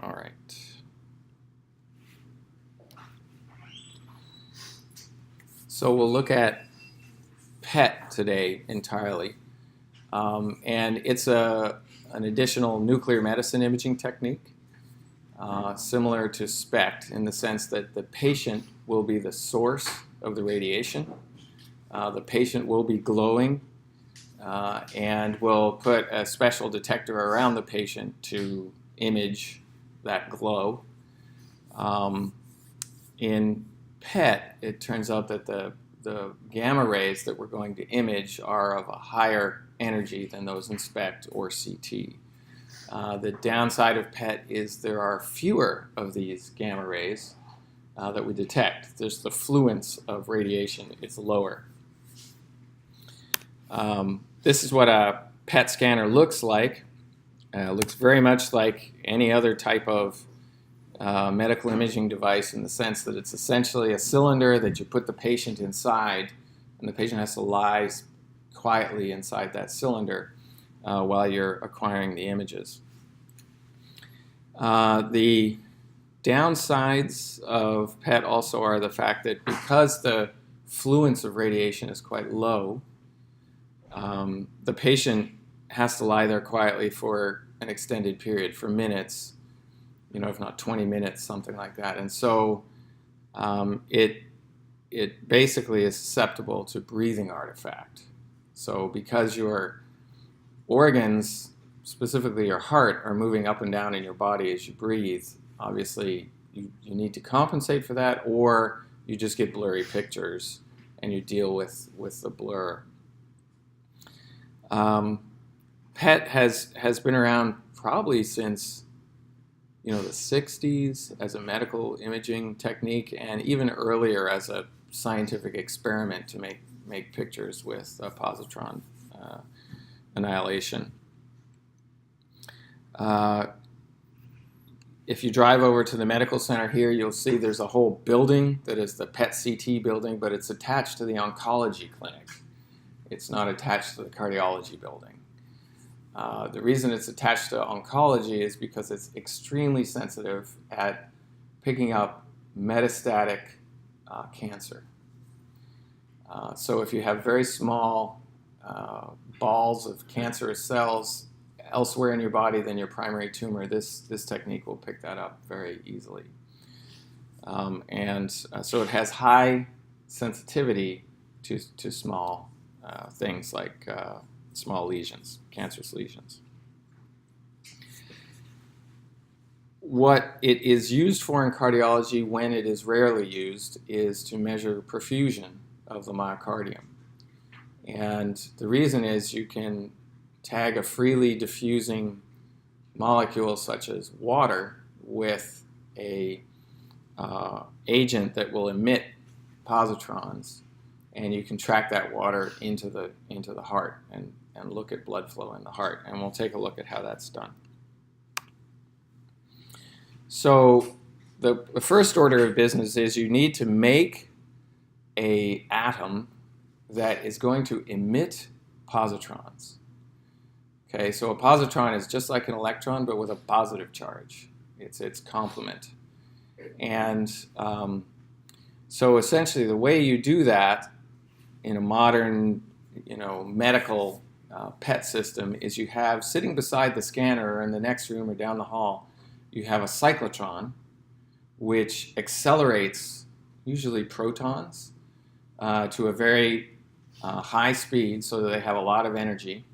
All right. So we'll look at PET today entirely. And it's an additional nuclear medicine imaging technique, similar to SPECT in the sense that the patient will be the source of the radiation. The patient will be glowing, and we'll put a special detector around the patient to image that glow. In PET, it turns out that the gamma rays that we're going to image are of a higher energy than those in SPECT or CT. The downside of PET is there are fewer of these gamma rays that we detect. There's the fluence of radiation is lower. This is what a PET scanner looks like. It looks very much like any other type of medical imaging device in the sense that it's essentially a cylinder that you put the patient inside, and the patient has to lie quietly inside that cylinder while you're acquiring the images. The downsides of PET also are the fact that because the fluence of radiation is quite low, the patient has to lie there quietly for an extended period, for minutes, if not 20 minutes, something like that. And so it basically is susceptible to breathing artifact. So because your organs, specifically your heart, are moving up and down in your body as you breathe, obviously you need to compensate for that, or you just get blurry pictures and you deal with the blur. PET has been around probably since the 60s as a medical imaging technique, and even earlier as a scientific experiment to make pictures with positron annihilation. If you drive over to the medical center here, you'll see there's a whole building that is the PET-CT building, but it's attached to the oncology clinic. It's not attached to the cardiology building. The reason it's attached to oncology is because it's extremely sensitive at picking up metastatic cancer. So if you have very small balls of cancerous cells elsewhere in your body than your primary tumor, this technique will pick that up very easily. So it has high sensitivity to small things like small lesions, cancerous lesions. What it is used for in cardiology, when it is rarely used, is to measure perfusion of the myocardium. And the reason is you can tag a freely diffusing molecule such as water with a agent that will emit positrons, and you can track that water into the heart and look at blood flow in the heart. And we'll take a look at how that's done. So the first order of business is you need to make an atom that is going to emit positrons. Okay, so a positron is just like an electron, but with a positive charge. It's its complement. And so essentially the way you do that in a modern medical PET system is you have, sitting beside the scanner or in the next room or down the hall, you have a cyclotron which accelerates usually protons to a very high speed so that they have a lot of energy.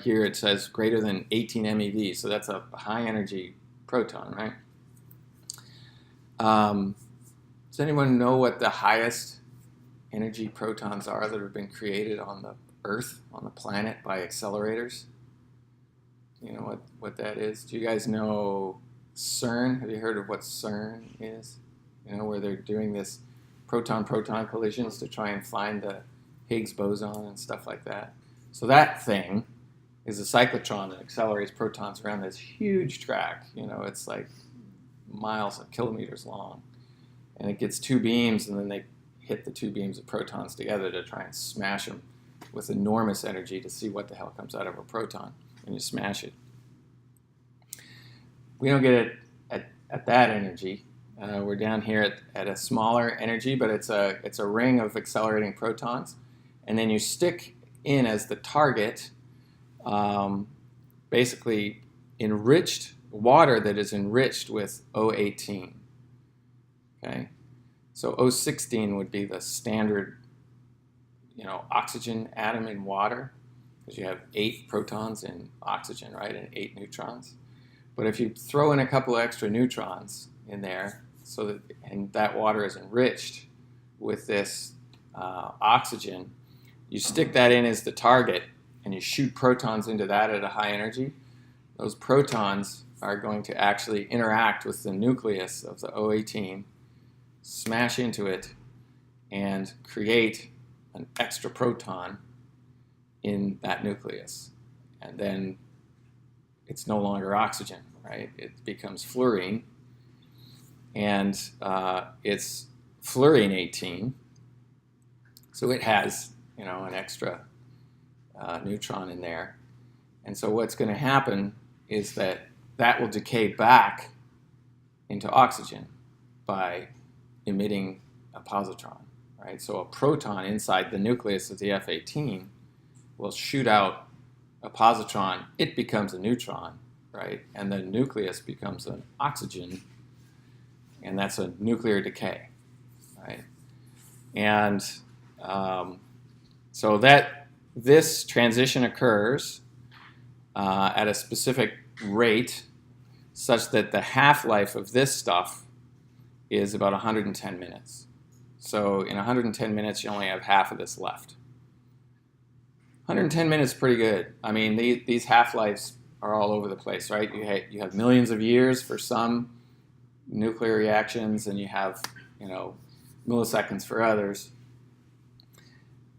Here it says greater than 18 MeV, so that's a high energy proton, right? Does anyone know what the highest energy protons are that have been created on the Earth, on the planet, by accelerators? You know what that is? Do you guys know CERN? Have you heard of what CERN is? Where they're doing this proton-proton collisions to try and find the Higgs boson and stuff like that. So that thing is a cyclotron that accelerates protons around this huge track. It's like miles and kilometers long. And it gets two beams, and then they hit the two beams of protons together to try and smash them with enormous energy to see what the hell comes out of a proton when you smash it. we don't get it at that energy. We're down here at a smaller energy, but it's a ring of accelerating protons. And then you stick in as the target basically enriched water that is enriched with O18. Okay, so O16 would be the standard, oxygen atom in water, because you have 8 protons in oxygen, right, and 8 neutrons. But if you throw in a couple of extra neutrons in there, and that water is enriched with this oxygen, you stick that in as the target, and you shoot protons into that at a high energy. Those protons are going to actually interact with the nucleus of the O18, smash into it, and create an extra proton in that nucleus. And then it's no longer oxygen, right? It becomes fluorine, and it's fluorine 18, so it has, an extra neutron in there. And so what's going to happen is that will decay back into oxygen by emitting a positron, right? So a proton inside the nucleus of the F18 will shoot out a positron. It becomes a neutron, right? And the nucleus becomes an oxygen, and that's a nuclear decay, right? And so that this transition occurs at a specific rate such that the half-life of this stuff is about 110 minutes. So in 110 minutes, you only have half of this left. 110 minutes is pretty good. I mean, these half-lives are all over the place, right? You have millions of years for some nuclear reactions, and you have, milliseconds for others.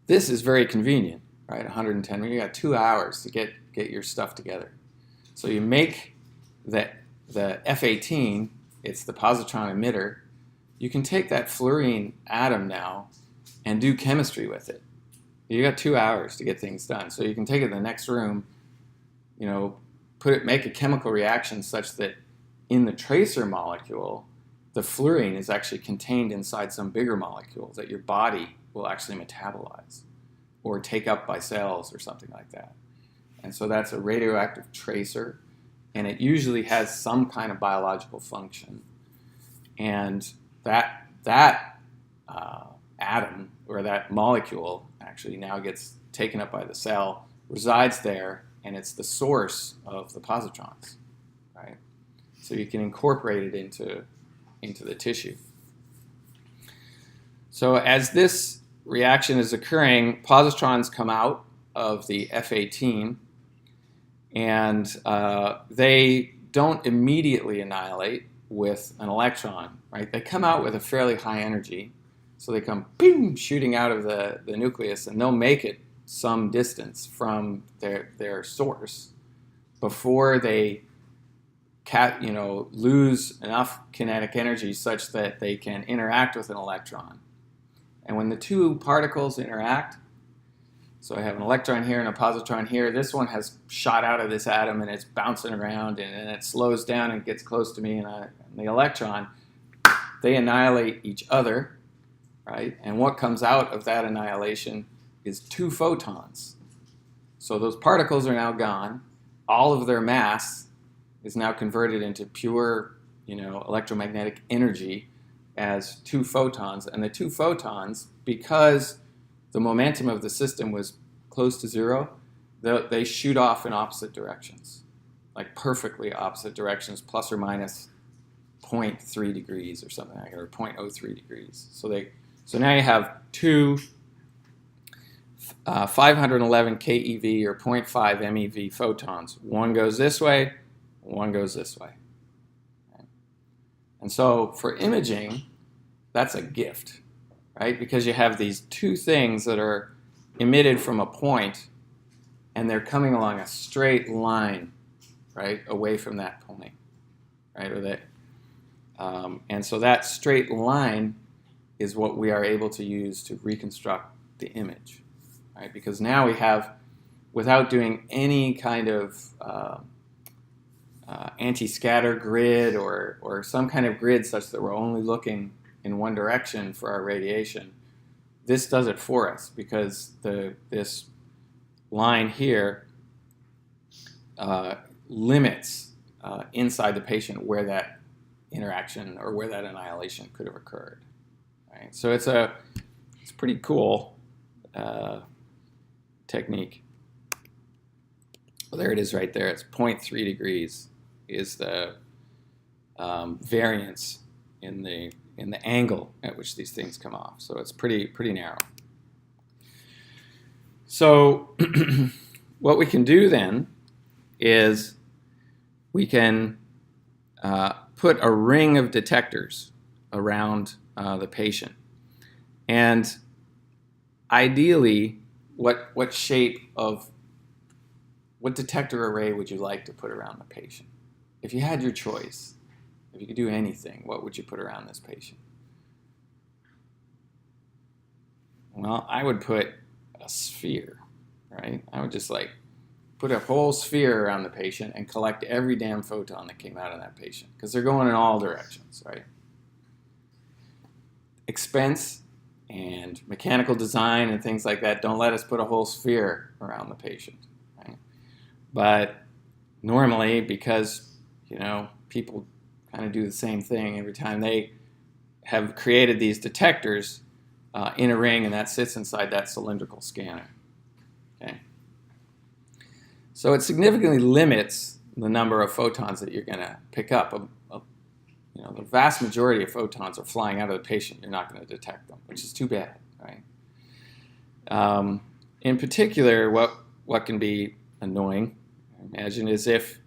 This is very convenient, right? 110 minutes. You got 2 hours to get your stuff together. So you make the F18, it's the positron emitter. You can take that fluorine atom now and do chemistry with it. You got 2 hours to get things done. So you can take it to the next room, make a chemical reaction such that in the tracer molecule, the fluorine is actually contained inside some bigger molecule that your body will actually metabolize or take up by cells or something like that. And so that's a radioactive tracer, and it usually has some kind of biological function. And that atom or that molecule actually now gets taken up by the cell, resides there, and it's the source of the positrons, right? So you can incorporate it into the tissue. So as this reaction is occurring, positrons come out of the F18, and they don't immediately annihilate with an electron, right? They come out with a fairly high energy, so they come boom, shooting out of the nucleus, and they'll make it some distance from their source before they lose enough kinetic energy such that they can interact with an electron. And when the two particles interact, so I have an electron here and a positron here, this one has shot out of this atom and it's bouncing around, and it slows down and gets close to me, and the electron, they annihilate each other, right? And what comes out of that annihilation is 2 photons. So those particles are now gone. All of their mass is now converted into pure, electromagnetic energy as 2 photons. And the 2 photons, because the momentum of the system was close to 0, they shoot off in opposite directions, like perfectly opposite directions, plus or minus 0.3 degrees or something like that, or 0.03 degrees. So now you have 2 511 keV or 0.5 MeV photons. One goes this way, one goes this way. And so for imaging, that's a gift, right? Because you have these 2 things that are emitted from a point, and they're coming along a straight line, right, away from that point, right? And so that straight line is what we are able to use to reconstruct the image, right? Because now we have, without doing any kind of anti-scatter grid or some kind of grid such that we're only looking in one direction for our radiation, this does it for us because this line here limits inside the patient where that interaction or where that annihilation could have occurred. Right? So it's pretty cool technique. Well, there it is right there. It's 0.3 degrees is the variance in the angle at which these things come off. So it's pretty narrow. So what we can do then is we can put a ring of detectors around the patient. And ideally, what detector array would you like to put around the patient? If you had your choice, if you could do anything, what would you put around this patient? Well, I would put a sphere, right? I would just like put a whole sphere around the patient and collect every damn photon that came out of that patient because they're going in all directions, right? Expense and mechanical design and things like that don't let us put a whole sphere around the patient, right? But normally, because people kind of do the same thing every time, they have created these detectors in a ring, and that sits inside that cylindrical scanner. Okay. So it significantly limits the number of photons that you're going to pick up. The vast majority of photons are flying out of the patient. You're not going to detect them, which is too bad, right? In particular, what can be annoying, I imagine, is if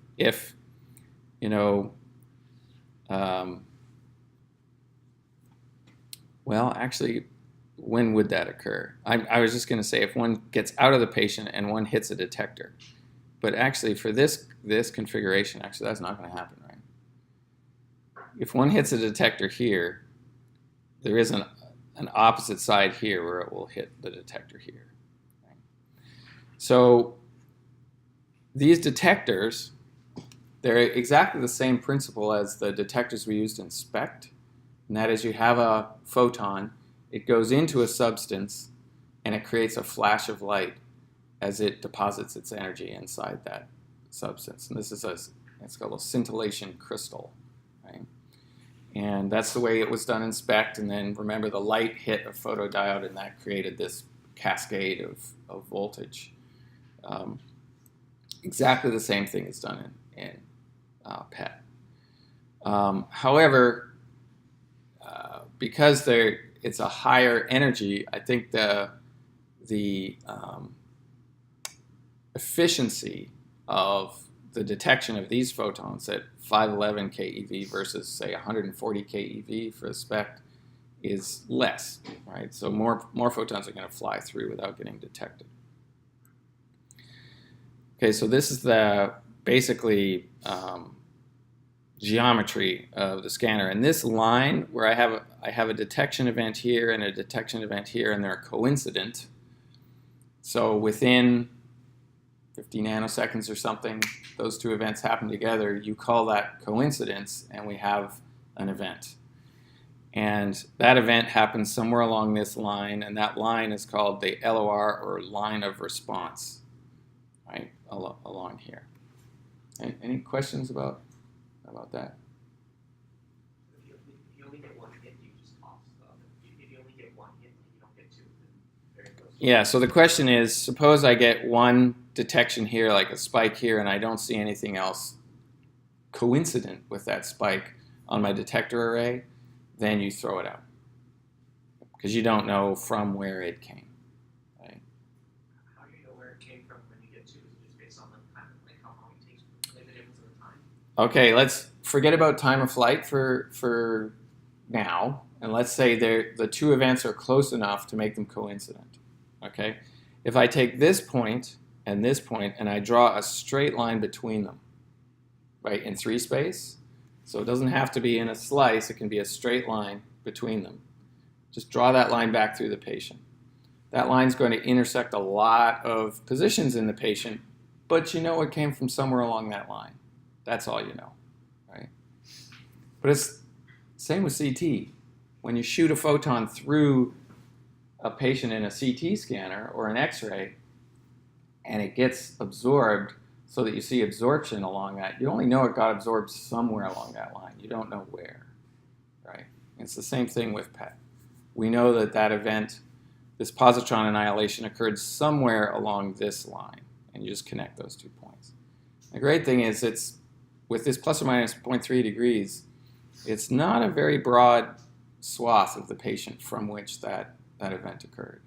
well, actually, when would that occur? I was just going to say if one gets out of the patient and one hits a detector. But actually, for this configuration, actually, that's not going to happen, right? If one hits a detector here, there is an opposite side here where it will hit the detector here. Right? So these detectors, they're exactly the same principle as the detectors we used in SPECT, and that is you have a photon, it goes into a substance, and it creates a flash of light as it deposits its energy inside that substance. And this is it's called a scintillation crystal, right? And that's the way it was done in SPECT. And then remember, the light hit a photodiode, and that created this cascade of voltage. Exactly the same thing is done in PET. However, because it's a higher energy, I think the efficiency of the detection of these photons at 511 keV versus, say, 140 keV for a SPECT is less, right? So more photons are going to fly through without getting detected. Okay, so this is the basically geometry of the scanner. And this line where I have a detection event here and a detection event here, and they're coincident. So within 50 nanoseconds or something, those two events happen together. You call that coincidence, and we have an event. And that event happens somewhere along this line, and that line is called the LOR, or line of response, right, along here. Any questions about that? If you only get one hit, you just toss. If you only get one hit and you don't get two, then very close. Yeah, so the question is, suppose I get one detection here, like a spike here, and I don't see anything else coincident with that spike on my detector array, then you throw it out because you don't know from where it came. Right? How do you know where it came from when you get two? Is it just based on the time, like how long it takes, like the difference in the time? Okay, let's forget about time of flight for now, and let's say the two events are close enough to make them coincident. Okay, if I take this point and I draw a straight line between them, right, in 3 space, so it doesn't have to be in a slice, it can be a straight line between them. Just draw that line back through the patient. That line's going to intersect a lot of positions in the patient, but you know it came from somewhere along that line. That's all you know, right? But it's same with CT. When you shoot a photon through a patient in a CT scanner or an X-ray, and it gets absorbed so that you see absorption along that, you only know it got absorbed somewhere along that line. You don't know where, right? It's the same thing with PET. We know that that event, this positron annihilation, occurred somewhere along this line, and you just connect those 2 points. The great thing is it's, with this plus or minus 0.3 degrees, it's not a very broad swath of the patient from which that event occurred.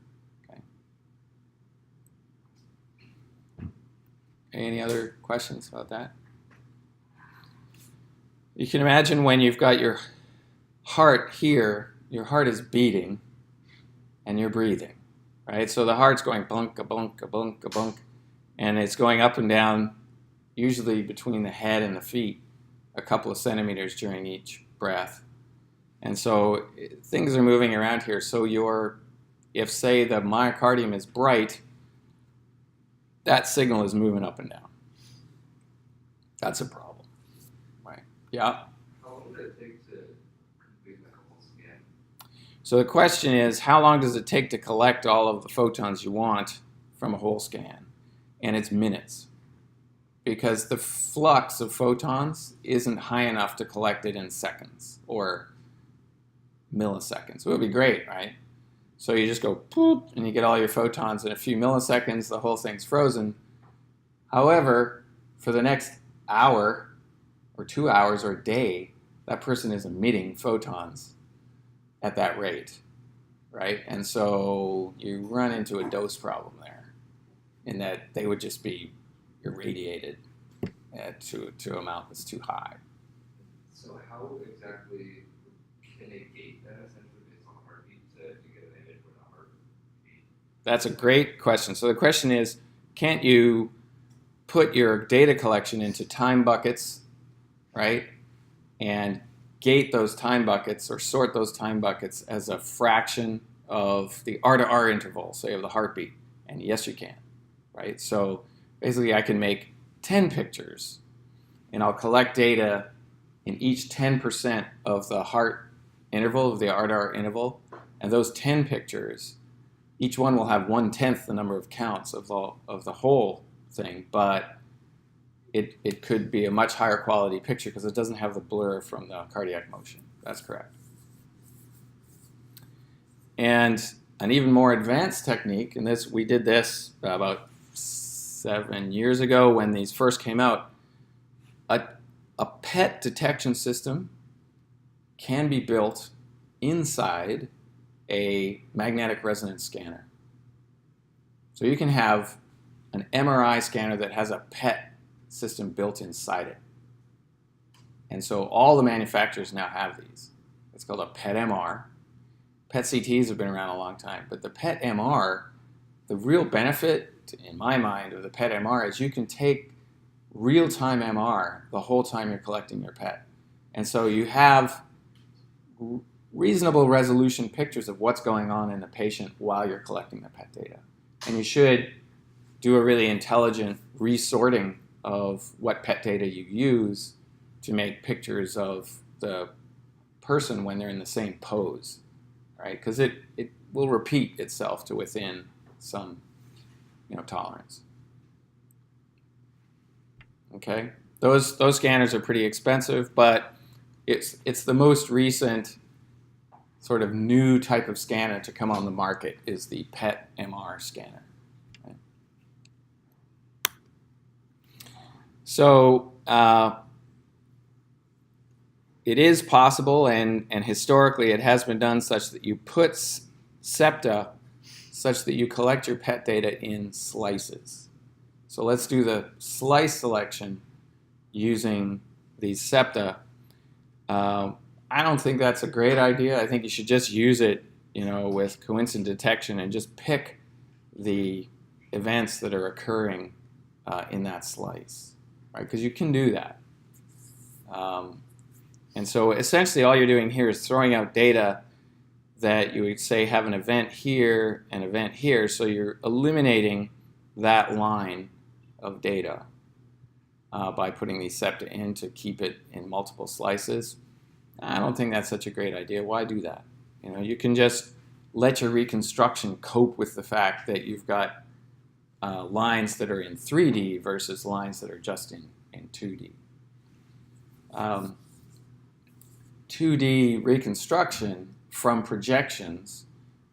Any other questions about that? You can imagine when you've got your heart here, your heart is beating and you're breathing, right? So the heart's going bunk, a bunk, a bunk, a bunk, and it's going up and down, usually between the head and the feet, a couple of centimeters during each breath. And so things are moving around here. So if say the myocardium is bright, that signal is moving up and down. That's a problem, right? Yeah? How long would it take to complete like a whole scan? So the question is, how long does it take to collect all of the photons you want from a whole scan? And it's minutes. Because the flux of photons isn't high enough to collect it in seconds or milliseconds. It would be great, right? So you just go poop, and you get all your photons in a few milliseconds. The whole thing's frozen. However, for the next hour or 2 hours or a day, that person is emitting photons at that rate, right? And so you run into a dose problem there, in that they would just be irradiated to an amount that's too high. So how exactly can they gate that essentially based on the heartbeat to get an image with a heartbeat? That's a great question. So the question is, can't you put your data collection into time buckets, right? And gate those time buckets or sort those time buckets as a fraction of the R to R interval, say, of the heartbeat. And yes, you can, right? So basically I can make 10 pictures and I'll collect data in each 10% of the heart interval, of the R to R interval. And those 10 pictures, each one will have 1/10 the number of counts of the whole thing, but it could be a much higher quality picture because it doesn't have the blur from the cardiac motion. That's correct. And an even more advanced technique, and we did this about 7 years ago when these first came out, a PET detection system can be built inside a magnetic resonance scanner. So you can have an MRI scanner that has a PET system built inside it. And so all the manufacturers now have these. It's called a PET MR. PET CTs have been around a long time, but the PET MR, the real benefit, in my mind, of the PET MR is you can take real-time MR the whole time you're collecting your PET. And so you have reasonable resolution pictures of what's going on in the patient while you're collecting the PET data. And you should do a really intelligent resorting of what PET data you use to make pictures of the person when they're in the same pose, right? Because it will repeat itself to within some tolerance. Okay, those scanners are pretty expensive, but it's the most recent sort of new type of scanner to come on the market is the PET MR scanner. Right? So it is possible, and historically it has been done such that you put septa such that you collect your PET data in slices. So let's do the slice selection using these septa. I don't think that's a great idea. I think you should just use it, with coincident detection and just pick the events that are occurring in that slice, right? Because you can do that. And so essentially all you're doing here is throwing out data that you would say have an event here, an event here. So you're eliminating that line of data. by putting these septa in to keep it in multiple slices. I don't think that's such a great idea. Why do that? You know, you can just let your reconstruction cope with the fact that you've got lines that are in 3D versus lines that are just in 2D. 2D reconstruction from projections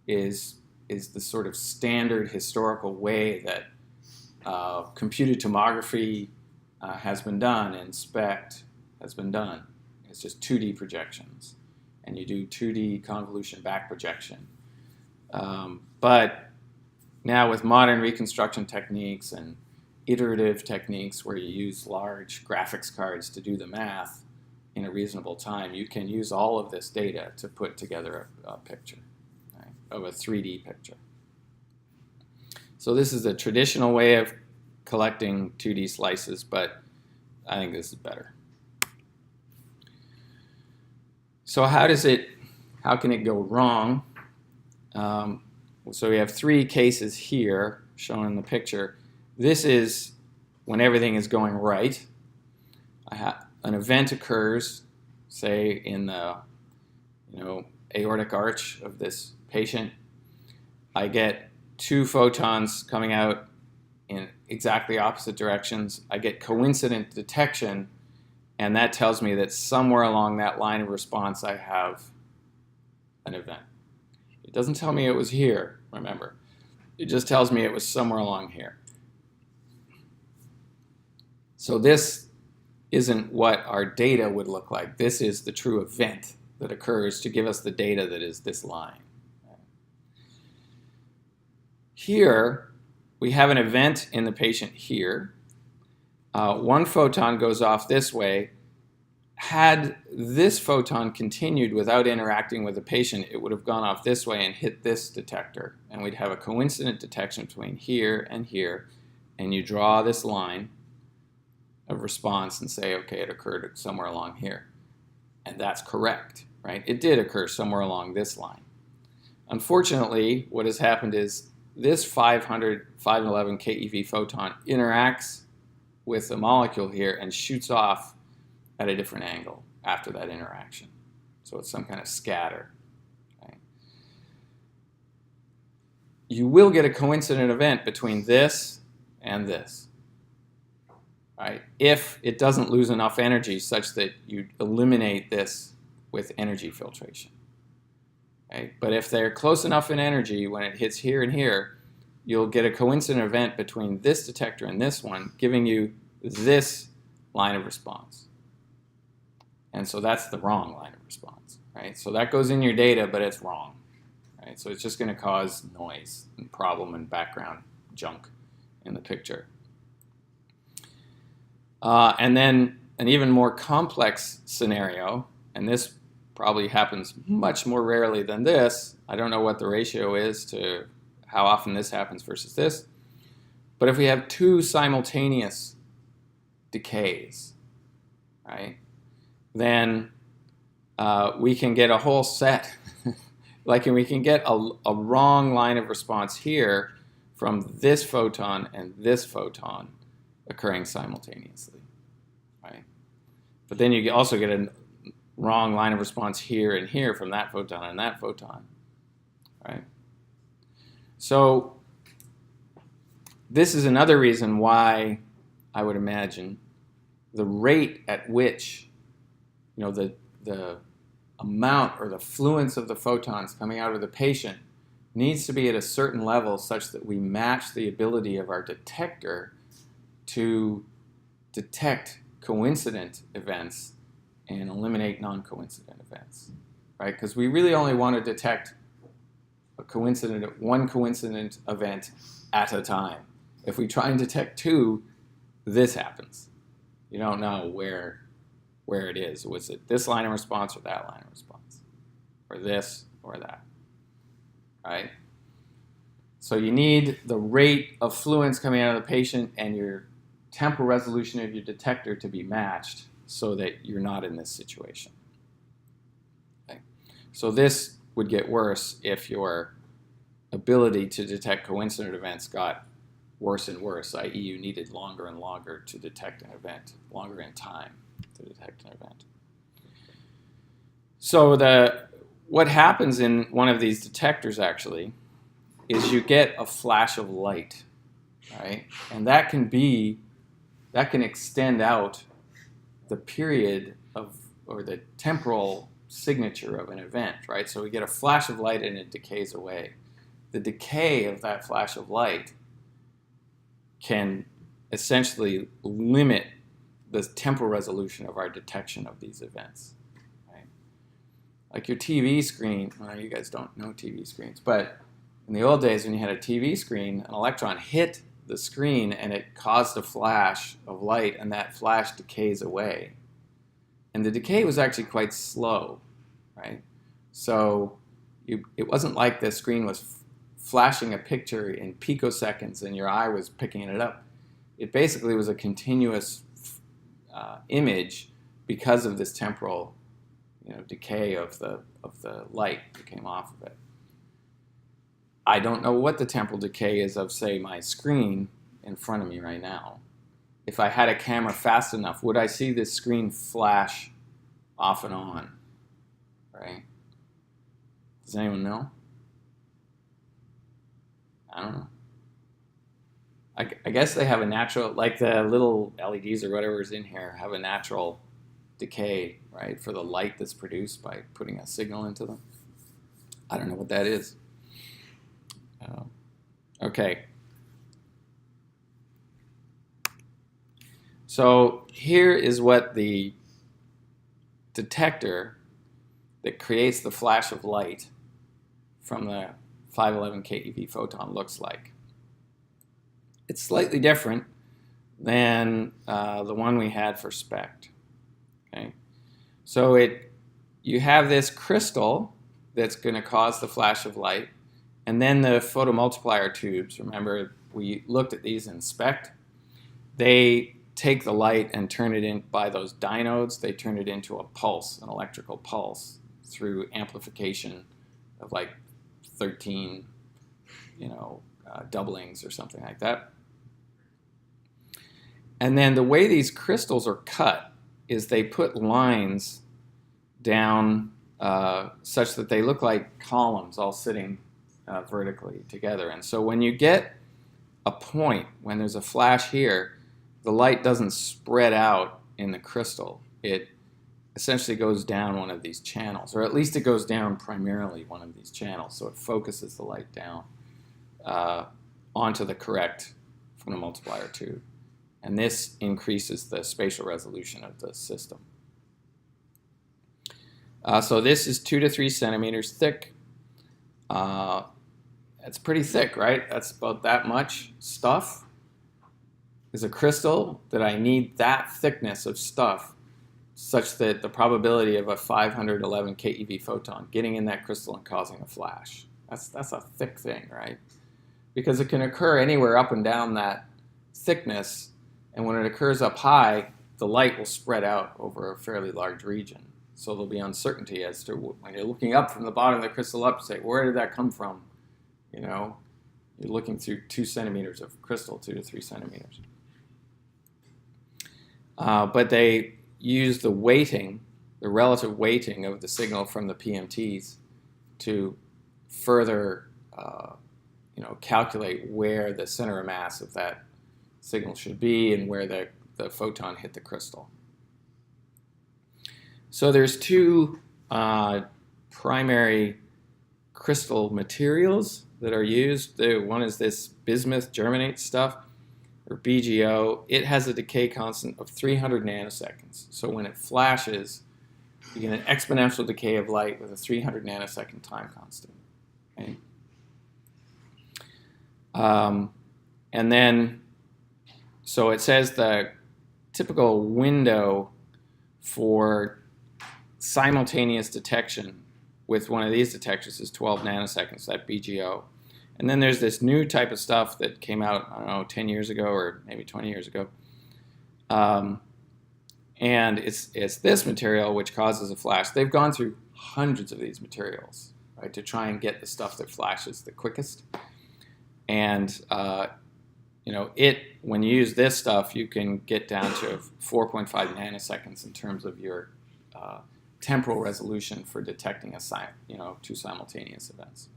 is the sort of standard historical way that computed tomography has been done and SPECT has been done. It's just 2D projections, and you do 2D convolution back projection. But now with modern reconstruction techniques and iterative techniques where you use large graphics cards to do the math in a reasonable time, you can use all of this data to put together a picture, right, of a 3D picture. So this is a traditional way of collecting 2D slices, but I think this is better. So how can it go wrong? So we have 3 cases here shown in the picture. This is when everything is going right. An event occurs, say in the aortic arch of this patient. I get 2 photons coming out in exactly opposite directions. I get coincident detection, and that tells me that somewhere along that line of response I have an event. It doesn't tell me it was here, remember. It just tells me it was somewhere along here. So this isn't what our data would look like. This is the true event that occurs to give us the data that is this line. Here, we have an event in the patient here. 1 photon goes off this way. Had this photon continued without interacting with the patient, it would have gone off this way and hit this detector. And we'd have a coincident detection between here, and you draw this line of response and say, okay, it occurred somewhere along here. And that's correct, right? It did occur somewhere along this line. Unfortunately, what has happened is this 511 keV photon interacts with the molecule here and shoots off at a different angle after that interaction. So it's some kind of scatter. Right? You will get a coincident event between this and this. Right? If it doesn't lose enough energy such that you eliminate this with energy filtration. Right? But if they're close enough in energy, when it hits here and here, you'll get a coincident event between this detector and this one, giving you this line of response. And so that's the wrong line of response. Right? So that goes in your data, but it's wrong. Right? So it's just going to cause noise and problem and background junk in the picture. And then an even more complex scenario, and this probably happens much more rarely than this. I don't know what the ratio is to how often this happens versus this. But if we have 2 simultaneous decays, right, then we can get a whole set. We can get a wrong line of response here from this photon and this photon occurring simultaneously, right? But then you also get a wrong line of response here and here from that photon and that photon, right? So this is another reason why I would imagine the rate at which, the amount or the fluence of the photons coming out of the patient needs to be at a certain level such that we match the ability of our detector to detect coincident events and eliminate non-coincident events, right? Because we really only want to detect one coincident event at a time. If we try and detect 2, this happens. You don't know where it is. Was it this line of response or that line of response? Or this or that, right? So you need the rate of fluence coming out of the patient and your temporal resolution of your detector to be matched so that you're not in this situation. Okay. So this would get worse if your ability to detect coincident events got worse and worse, i.e. you needed longer and longer to detect an event, longer in time to detect an event. So what happens in one of these detectors actually is you get a flash of light, right? And that can extend out the period of, or the temporal signature of an event, right? So we get a flash of light and it decays away. The decay of that flash of light can essentially limit the temporal resolution of our detection of these events. Right? Like your TV screen, well, you guys don't know TV screens, but in the old days when you had a TV screen, an electron hit the screen and it caused a flash of light, and that flash decays away. And the decay was actually quite slow, right? So it wasn't like the screen was flashing a picture in picoseconds and your eye was picking it up. It basically was a continuous image because of this temporal, decay of the light that came off of it. I don't know what the temporal decay is of, say, my screen in front of me right now. If I had a camera fast enough, would I see this screen flash off and on? Right? Does anyone know? I don't know. I guess they have a natural, like the little LEDs or whatever is in here, have a natural decay, right, for the light that's produced by putting a signal into them. I don't know what that is. Okay. So here is what the detector that creates the flash of light from the 511 keV photon looks like. It's slightly different than the one we had for SPECT. Okay, so you have this crystal that's going to cause the flash of light, and then the photomultiplier tubes. Remember, we looked at these in SPECT. They take the light and turn it in by those diodes. They turn it into a pulse, an electrical pulse, through amplification of like 13, doublings or something like that. And then the way these crystals are cut is they put lines down such that they look like columns all sitting vertically together. And so when you get a point, when there's a flash here, the light doesn't spread out in the crystal. It essentially goes down one of these channels, or at least it goes down primarily one of these channels, so it focuses the light down onto the correct photomultiplier tube. And this increases the spatial resolution of the system. So this is 2 to 3 centimeters thick. It's pretty thick, right? That's about that much stuff is a crystal that I need that thickness of stuff such that the probability of a 511 keV photon getting in that crystal and causing a flash. That's a thick thing, right? Because it can occur anywhere up and down that thickness, and when it occurs up high, the light will spread out over a fairly large region. So there'll be uncertainty as to when you're looking up from the bottom of the crystal up, say, where did that come from? You're looking through 2 centimeters of crystal, 2 to 3 centimeters. But they use the weighting, the relative weighting of the signal from the PMTs to further, calculate where the center of mass of that signal should be and where the photon hit the crystal. So there's 2 primary crystal materials that are used. One is this bismuth germanate stuff, or BGO. It has a decay constant of 300 nanoseconds. So when it flashes, you get an exponential decay of light with a 300 nanosecond time constant. Okay? And then, so it says the typical window for simultaneous detection with one of these detectors is 12 nanoseconds, that BGO. And then there's this new type of stuff that came out, I don't know, 10 years ago or maybe 20 years ago. And it's this material which causes a flash. They've gone through hundreds of these materials, right, to try and get the stuff that flashes the quickest. And when you use this stuff, you can get down to 4.5 nanoseconds in terms of your temporal resolution for detecting two simultaneous events.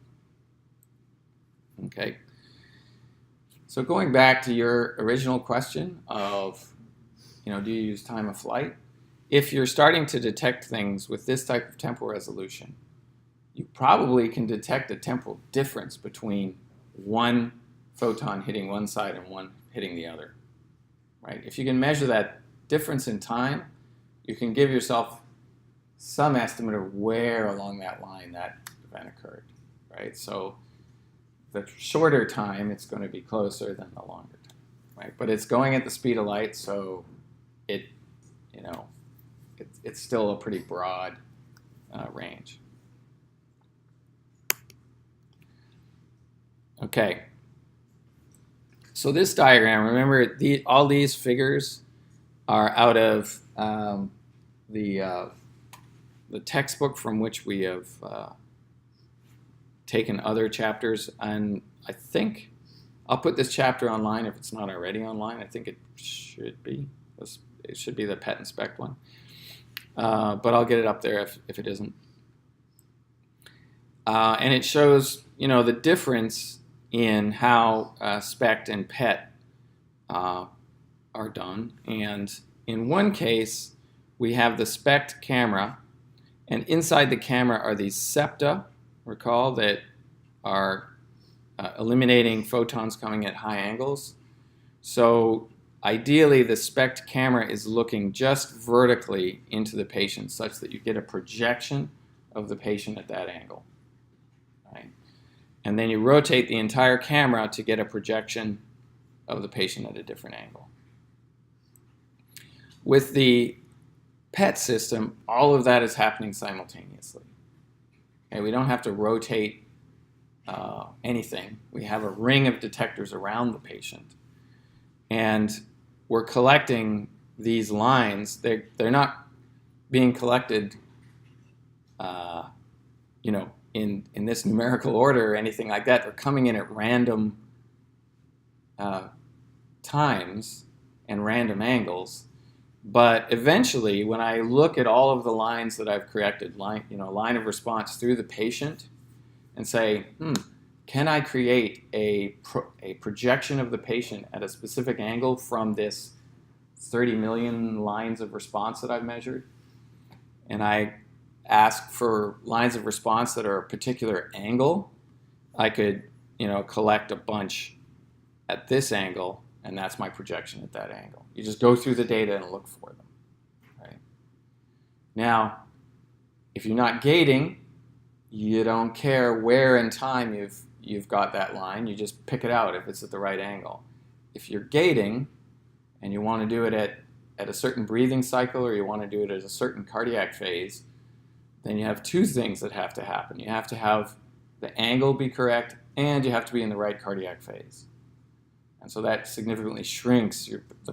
Okay. So going back to your original question of, do you use time of flight? If you're starting to detect things with this type of temporal resolution, you probably can detect a temporal difference between one photon hitting one side and one hitting the other, right? If you can measure that difference in time, you can give yourself some estimate of where along that line that event occurred, right? So the shorter time, it's going to be closer than the longer time, right? But it's going at the speed of light, so it's still a pretty broad range. Okay. So this diagram, remember, all these figures are out of the textbook from which we have taken other chapters, and I think I'll put this chapter online if it's not already online. I think it should be. It should be the PET and SPECT one, but I'll get it up there if it isn't. And it shows, the difference in how SPECT and PET are done. And in one case, we have the SPECT camera, and inside the camera are these septa, recall, that are eliminating photons coming at high angles. So ideally, the SPECT camera is looking just vertically into the patient such that you get a projection of the patient at that angle. Right? And then you rotate the entire camera to get a projection of the patient at a different angle. With the PET system, all of that is happening simultaneously. Okay, we don't have to rotate anything. We have a ring of detectors around the patient. And we're collecting these lines. They're not being collected in this numerical order or anything like that. They're coming in at random times and random angles. But eventually, when I look at all of the lines that I've corrected, line of response through the patient, and say, can I create a projection of the patient at a specific angle from this 30 million lines of response that I've measured? And I ask for lines of response that are a particular angle. I could, collect a bunch at this angle, and that's my projection at that angle. You just go through the data and look for them. Right? Now, if you're not gating, you don't care where in time you've got that line. You just pick it out if it's at the right angle. If you're gating and you want to do it at a certain breathing cycle, or you want to do it at a certain cardiac phase, then you have two things that have to happen. You have to have the angle be correct, and you have to be in the right cardiac phase. And so that significantly shrinks the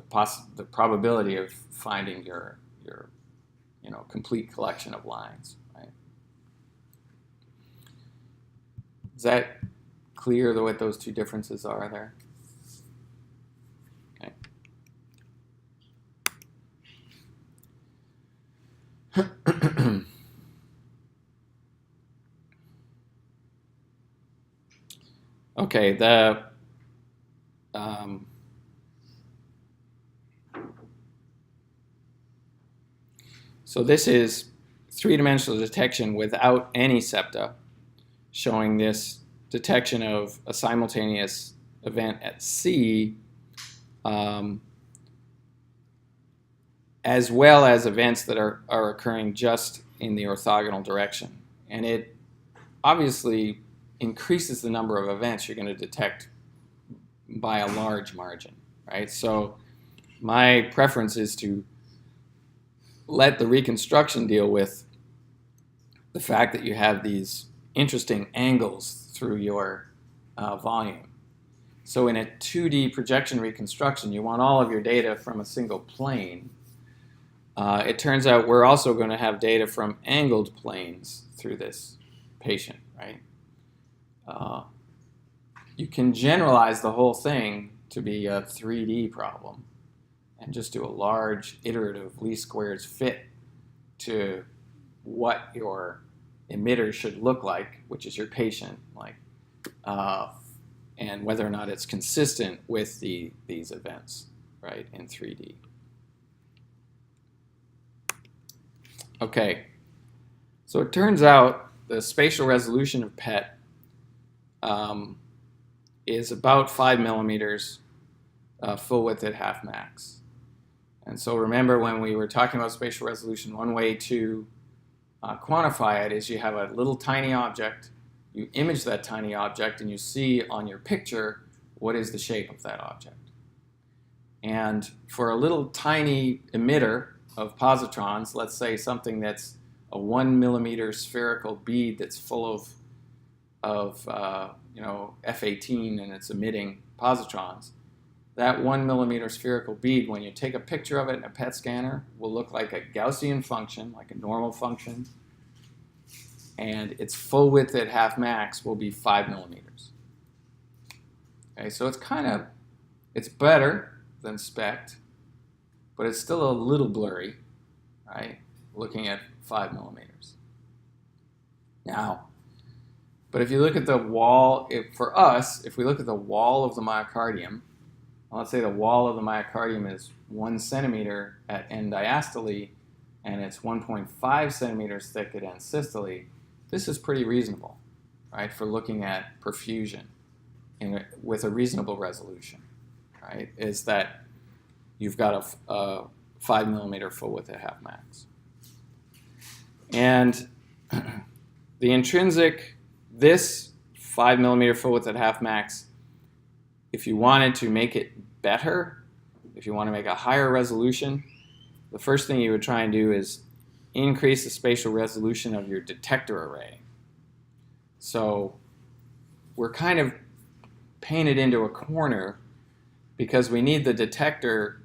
probability of finding your complete collection of lines. Right? Is that clear what those two differences are there? Okay. Okay, so this is three-dimensional detection without any septa, showing this detection of a simultaneous event at C, as well as events that are occurring just in the orthogonal direction. And it obviously increases the number of events you're going to detect by a large margin, right? So my preference is to let the reconstruction deal with the fact that you have these interesting angles through your volume. So in a 2D projection reconstruction, you want all of your data from a single plane. It turns out we're also going to have data from angled planes through this patient, right? You can generalize the whole thing to be a 3D problem and just do a large iterative least squares fit to what your emitter should look like, which is your patient, and whether or not it's consistent with these events, right, in 3D. Okay, so it turns out the spatial resolution of PET is about 5 millimeters full width at half max. And so remember, when we were talking about spatial resolution, one way to quantify it is you have a little tiny object, you image that tiny object, and you see on your picture what is the shape of that object. And for a little tiny emitter of positrons, let's say something that's a 1 millimeter spherical bead that's full of F18 and it's emitting positrons, that 1 millimeter spherical bead, when you take a picture of it in a PET scanner, will look like a Gaussian function, like a normal function, and its full width at half max will be 5 millimeters. Okay, so it's better than SPECT, but it's still a little blurry, right? Looking at 5 millimeters. Now, but if you look at the wall, for us, if we look at the wall of the myocardium, let's say the wall of the myocardium is 1 centimeter at end diastole, and it's 1.5 centimeters thick at end systole. This is pretty reasonable, right, for looking at perfusion with a reasonable resolution, right, is that you've got a 5 millimeter full width at half max. And the intrinsic, this 5 millimeter full width at half max, if you wanted to make it better, if you want to make a higher resolution, the first thing you would try and do is increase the spatial resolution of your detector array. So we're kind of painted into a corner because we need the detector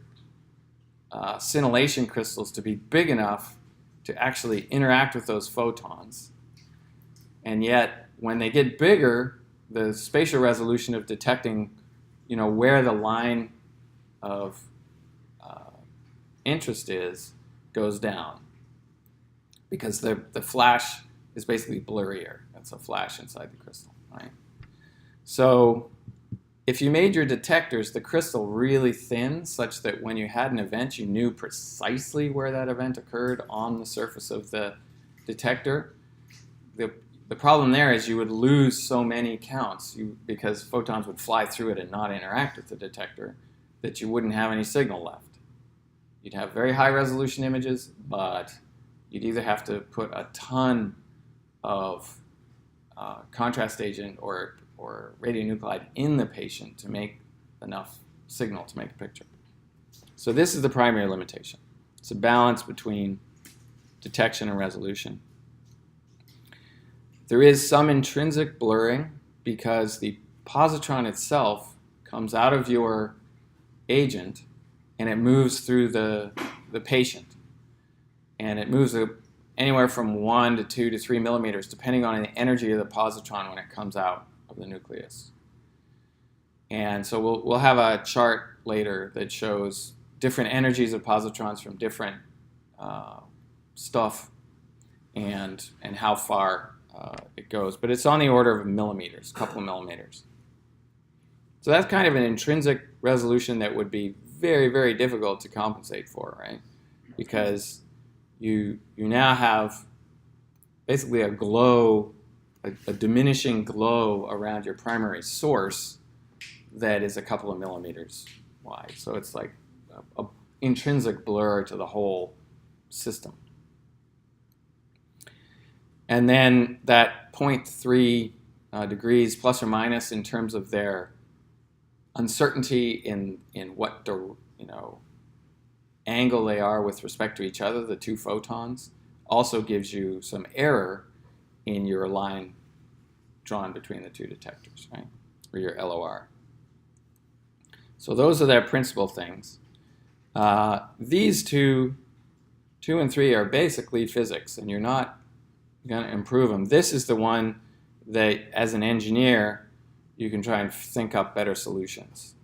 scintillation crystals to be big enough to actually interact with those photons. And yet, when they get bigger, the spatial resolution of detecting where the line of interest is goes down, because the flash is basically blurrier. That's a flash inside the crystal, right? So if you made your detectors, the crystal really thin, such that when you had an event, you knew precisely where that event occurred on the surface of the detector, the problem there is you would lose so many counts because photons would fly through it and not interact with the detector, that you wouldn't have any signal left. You'd have very high resolution images, but you'd either have to put a ton of contrast agent or radionuclide in the patient to make enough signal to make a picture. So this is the primary limitation. It's a balance between detection and resolution. There is some intrinsic blurring because the positron itself comes out of your agent and it moves through the patient. And it moves anywhere from 1 to 2 to 3 millimeters, depending on the energy of the positron when it comes out of the nucleus. And so we'll have a chart later that shows different energies of positrons from different stuff and how far it goes. But it's on the order of millimeters, a couple of millimeters. So that's kind of an intrinsic resolution that would be very, very difficult to compensate for, right? Because you now have basically a glow, a diminishing glow around your primary source that is a couple of millimeters wide. So it's like an intrinsic blur to the whole system. And then that 0.3 degrees plus or minus in terms of their uncertainty in what angle they are with respect to each other, the two photons, also gives you some error in your line drawn between the two detectors, right? Or your LOR. So those are their principal things. These two and 3 are basically physics, and you're not going to improve them. This is the one that, as an engineer, you can try and think up better solutions.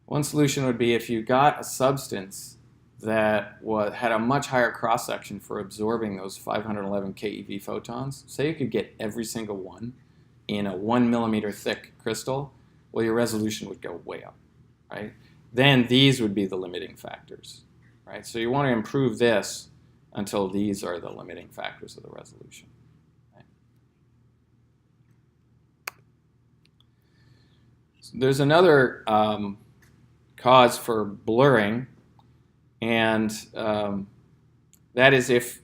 One solution would be if you got a substance that had a much higher cross-section for absorbing those 511 keV photons. Say you could get every single one in a 1 millimeter thick crystal, well, your resolution would go way up, right? Then these would be the limiting factors, right? So you want to improve this until these are the limiting factors of the resolution. Right? So there's another cause for blurring, and that is if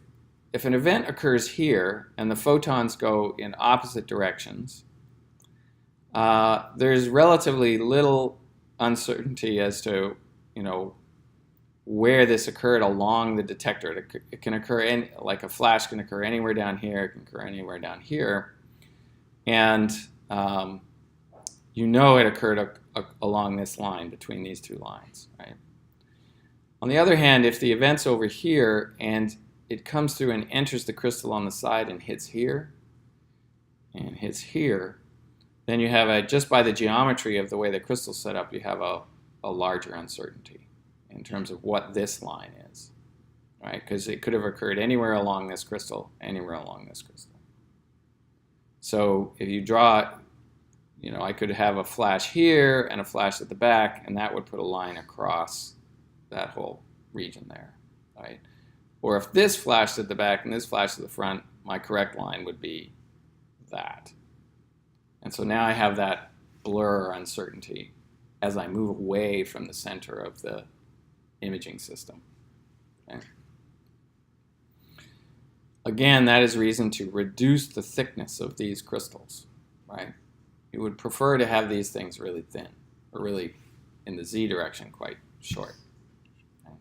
an event occurs here and the photons go in opposite directions, there's relatively little uncertainty as to, where this occurred along the detector. It can occur like a flash can occur anywhere down here. It can occur anywhere down here, and it occurred along this line between these two lines, right? On the other hand, if the event's over here and it comes through and enters the crystal on the side and hits here and hits here, then you have just by the geometry of the way the crystal's set up, you have a larger uncertainty in terms of what this line is, right? Because it could have occurred anywhere along this crystal, anywhere along this crystal. So if you draw, I could have a flash here and a flash at the back, and that would put a line across that whole region there, right? Or if this flashed at the back and this flashed at the front, my correct line would be that. And so now I have that blur or uncertainty as I move away from the center of the imaging system. Okay? Again, that is reason to reduce the thickness of these crystals, right? You would prefer to have these things really thin, or really in the Z direction quite short. Okay?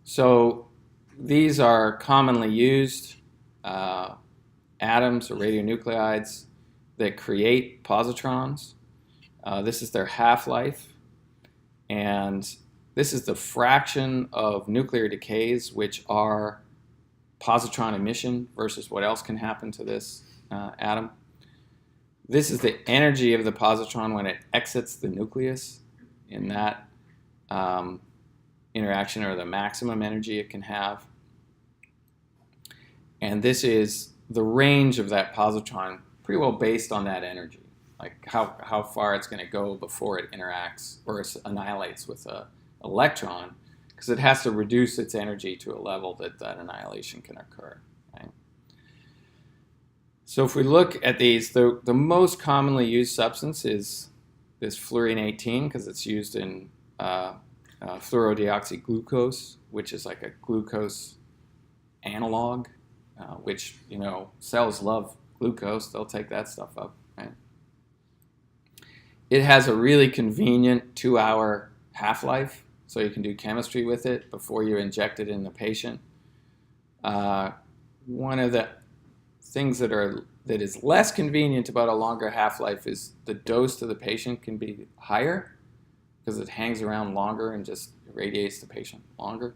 So these are commonly used atoms or radionuclides that create positrons. This is their half-life, and this is the fraction of nuclear decays which are positron emission versus what else can happen to this atom. This is the energy of the positron when it exits the nucleus in that interaction, or the maximum energy it can have. And this is the range of that positron pretty well based on that energy, like how far it's going to go before it interacts or annihilates with an electron, because it has to reduce its energy to a level that annihilation can occur. Right? So if we look at these, the most commonly used substance is this fluorine 18, because it's used in fluorodeoxyglucose, which is like a glucose analog, which, cells love glucose. They'll take that stuff up. Right? It has a really convenient 2-hour half-life, so you can do chemistry with it before you inject it in the patient. One of the things that is less convenient about a longer half-life is the dose to the patient can be higher because it hangs around longer and just irradiates the patient longer.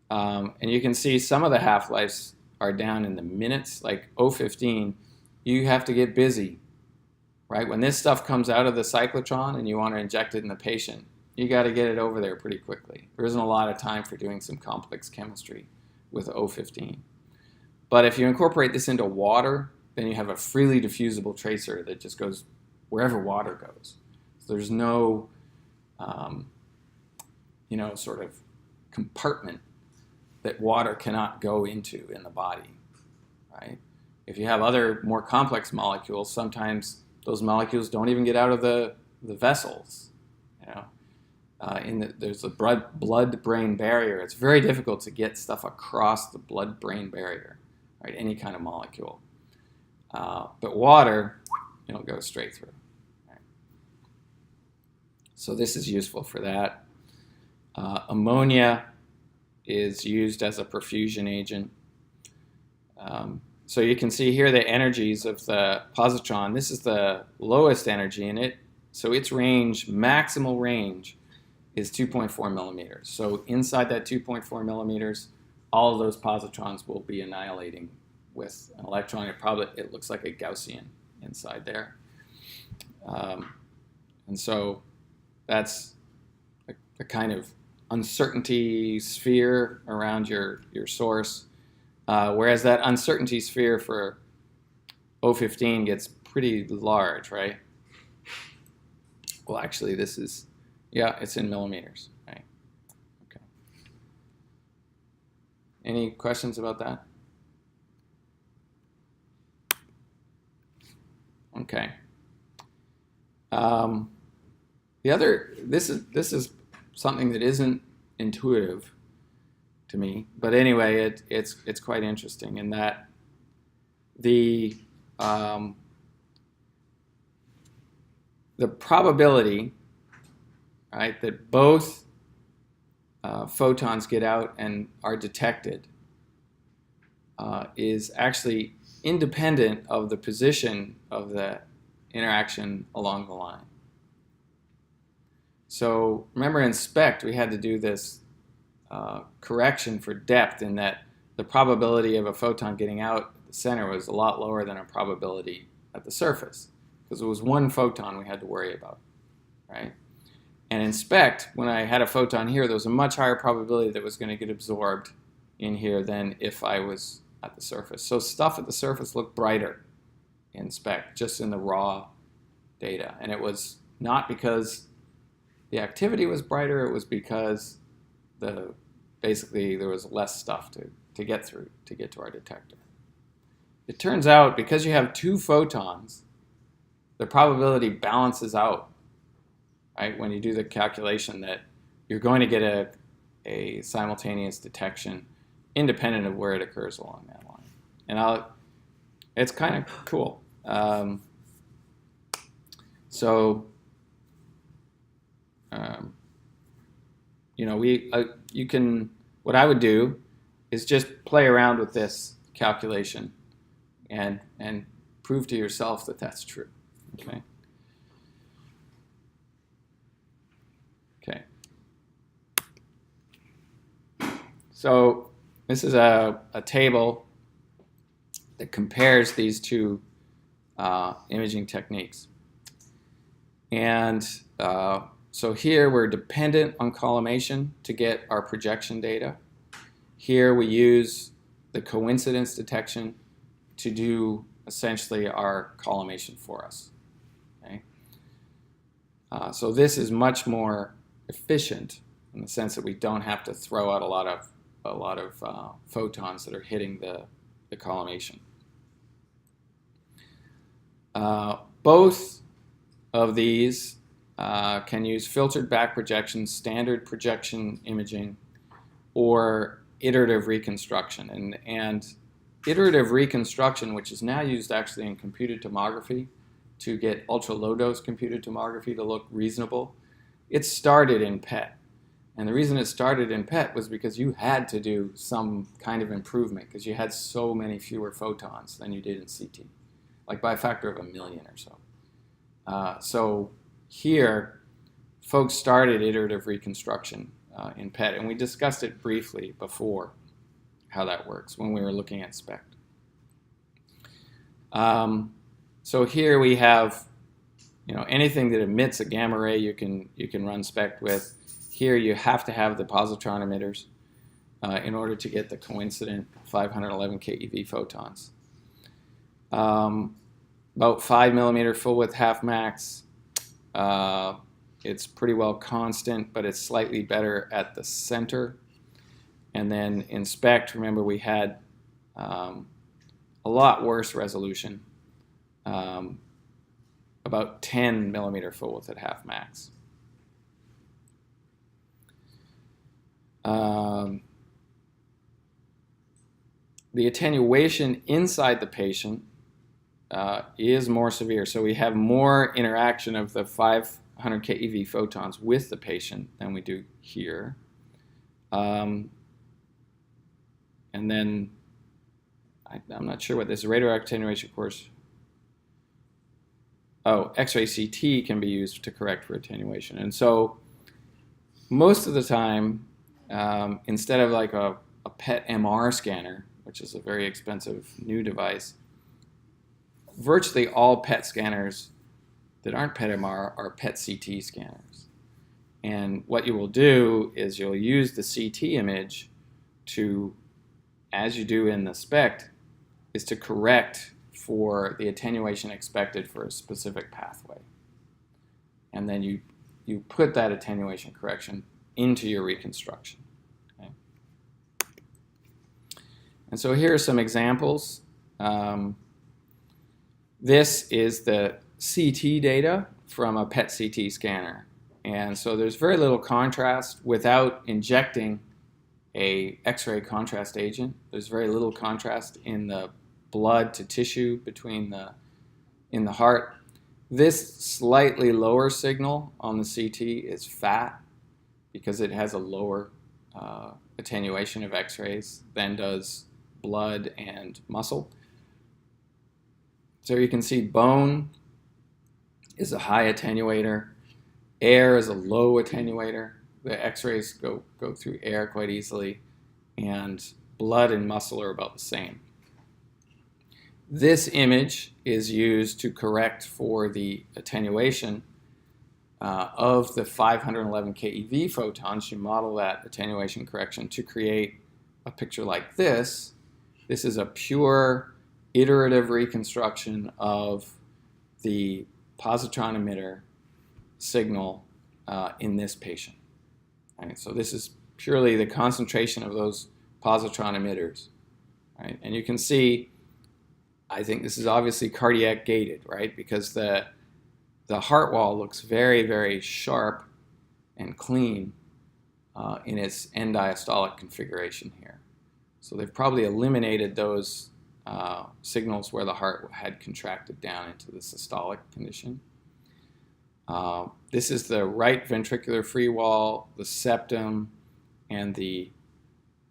And you can see some of the half-lives are down in the minutes, like 015. You have to get busy, right? When this stuff comes out of the cyclotron and you want to inject it in the patient, you got to get it over there pretty quickly. There isn't a lot of time for doing some complex chemistry with 015. But if you incorporate this into water, then you have a freely diffusible tracer that just goes wherever water goes. So there's no, sort of compartment that water cannot go into in the body, right? If you have other more complex molecules, sometimes those molecules don't even get out of the vessels, there's a blood-brain barrier. It's very difficult to get stuff across the blood-brain barrier, right? Any kind of molecule. But water, goes straight through. Right? So this is useful for that. Ammonia is used as a perfusion agent. So you can see here the energies of the positron. This is the lowest energy in it. So its range, maximal range, is 2.4 millimeters. So inside that 2.4 millimeters, all of those positrons will be annihilating with an electron. It looks like a Gaussian inside there. And so that's a kind of uncertainty sphere around your source, whereas that uncertainty sphere for O15 gets pretty large, right? Well, actually, this is, yeah, it's in millimeters, right? Okay. Any questions about that? Okay. This is something that isn't intuitive to me, but anyway, it's quite interesting in that the probability, right, that both photons get out and are detected is actually independent of the position of the interaction along the line. So remember in SPECT we had to do this correction for depth in that the probability of a photon getting out at the center was a lot lower than a probability at the surface because it was one photon we had to worry about, right? And in SPECT, when I had a photon here, there was a much higher probability that it was going to get absorbed in here than if I was at the surface. So stuff at the surface looked brighter in SPECT, just in the raw data. And it was not because the activity was brighter, it was because basically there was less stuff to get through to get to our detector. It turns out because you have two photons, the probability balances out, right? When you do the calculation that you're going to get a simultaneous detection independent of where it occurs along that line. And it's kind of cool. What I would do is just play around with this calculation and prove to yourself that that's true. Okay. Okay. So this is a table that compares these two imaging techniques. And so here we're dependent on collimation to get our projection data. Here we use the coincidence detection to do essentially our collimation for us. Okay? So this is much more efficient in the sense that we don't have to throw out a lot of photons that are hitting the collimation. Both of these can use filtered back projection, standard projection imaging, or iterative reconstruction. And iterative reconstruction, which is now used actually in computed tomography to get ultra-low dose computed tomography to look reasonable, it started in PET. And the reason it started in PET was because you had to do some kind of improvement because you had so many fewer photons than you did in CT, like by a factor of 1 million or so. So here, folks started iterative reconstruction in PET, and we discussed it briefly before, how that works when we were looking at SPECT. So here we have, anything that emits a gamma ray you can run SPECT with. Here you have to have the positron emitters in order to get the coincident 511 keV photons. About 5 millimeter full width half max. It's pretty well constant, but it's slightly better at the center. And then in SPECT, remember we had a lot worse resolution, about 10 millimeter full width at half max. The attenuation inside the patient is more severe. So we have more interaction of the 500 keV photons with the patient than we do here. And then I'm not sure what this radar attenuation course. Oh, X-ray CT can be used to correct for attenuation. And so most of the time, instead of like a PET MR scanner, which is a very expensive new device, virtually all PET scanners that aren't PET-MR are PET-CT scanners. And what you will do is you'll use the CT image to, as you do in the SPECT, is to correct for the attenuation expected for a specific pathway. And then you put that attenuation correction into your reconstruction. Okay? And so here are some examples. This is the CT data from a PET-CT scanner. And so there's very little contrast without injecting a X-ray contrast agent. There's very little contrast in the blood to tissue in the heart. This slightly lower signal on the CT is fat because it has a lower attenuation of X-rays than does blood and muscle. So you can see bone is a high attenuator. Air is a low attenuator. The X-rays go through air quite easily, and blood and muscle are about the same. This image is used to correct for the attenuation of the 511 keV photons. You model that attenuation correction to create a picture like this. This is a pure iterative reconstruction of the positron emitter signal in this patient. Right? So this is purely the concentration of those positron emitters. Right? And you can see, I think this is obviously cardiac gated, right? Because the heart wall looks very, very sharp and clean in its end diastolic configuration here. So they've probably eliminated those signals where the heart had contracted down into the systolic condition. This is the right ventricular free wall, the septum, and the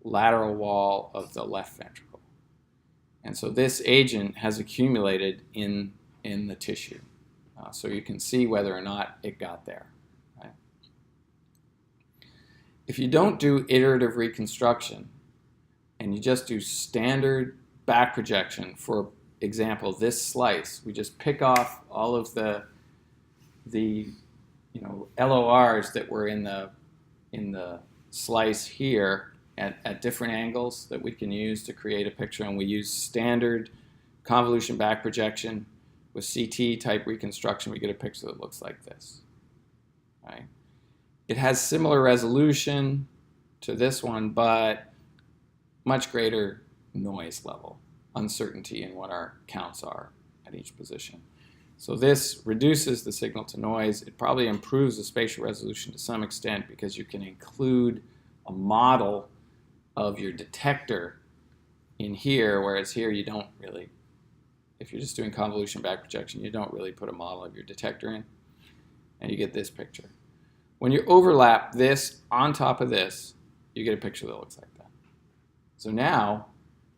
lateral wall of the left ventricle. And so this agent has accumulated in the tissue. So you can see whether or not it got there. Right? If you don't do iterative reconstruction and you just do standard back projection, for example, this slice, we just pick off all of the LORs that were in the slice here at different angles that we can use to create a picture, and we use standard convolution back projection with CT type reconstruction. We get a picture that looks like this. Right? It has similar resolution to this one, but much greater noise level, uncertainty in what our counts are at each position. So this reduces the signal to noise. It probably improves the spatial resolution to some extent because you can include a model of your detector in here, whereas here you don't really, if you're just doing convolution back projection, you don't really put a model of your detector in, and you get this picture. When you overlap this on top of this, you get a picture that looks like that. So now